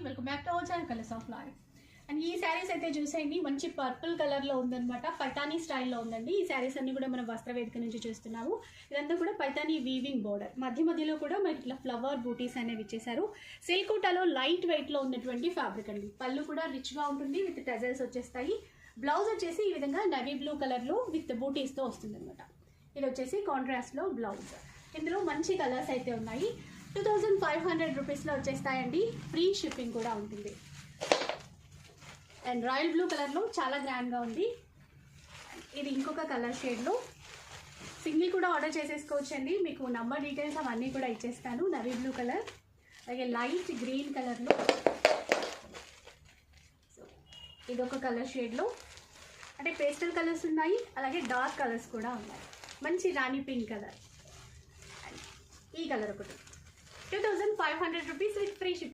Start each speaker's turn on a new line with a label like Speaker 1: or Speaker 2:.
Speaker 1: Welcome back to our channel colours of life. And ఈ శారీస్ అయితే చూసేయండి, మంచి పర్పుల్ కలర్లో ఉందన్నమాట. పైతానీ స్టైల్లో ఉందండి. ఈ శారీస్ అన్ని కూడా మనం వస్త్ర వేదిక నుంచి చూస్తున్నాము. ఇదంతా కూడా పైతానీ వీవింగ్ బోర్డర్, మధ్యలో కూడా మనకి ఇట్లా ఫ్లవర్ బూటీస్ అనేవి ఇచ్చేసారు. సిల్క్ కోటాలో లైట్ వెయిట్లో ఉన్నటువంటి ఫ్యాబ్రిక్ అండి. పళ్ళు కూడా రిచ్గా ఉంటుంది, విత్ టజల్స్ వచ్చేస్తాయి. బ్లౌజ్ వచ్చేసి ఈ విధంగా నవీ బ్లూ కలర్లో విత్ బూటీస్తో వస్తుంది అనమాట. ఇది వచ్చేసి కాంట్రాస్ట్లో బ్లౌజ్. ఇందులో మంచి కలర్స్ అయితే ఉన్నాయి. 2500 రూపీస్లో వచ్చేస్తాయండి. ఫ్రీ షిప్పింగ్ కూడా ఉంటుంది. అండ్ రాయల్ బ్లూ కలర్లో చాలా గ్రాండ్గా ఉంది. ఇది ఇంకొక కలర్ షేడ్లో సింగిల్ కూడా ఆర్డర్ చేసేసుకోవచ్చండి. మీకు నంబర్ డీటెయిల్స్ అవన్నీ కూడా ఇచ్చేస్తాను. నవీ బ్లూ కలర్, అలాగే లైట్ గ్రీన్ కలర్లో ఇదొక కలర్ షేడ్లో, అంటే పేస్టల్ కలర్స్ ఉన్నాయి, అలాగే డార్క్ కలర్స్ కూడా ఉన్నాయి. మంచి రాణి పింక్ కలర్, ఈ కలర్ ఒకటి. 2500 రూపీస్ విత్ ఫ్రీ షిప్.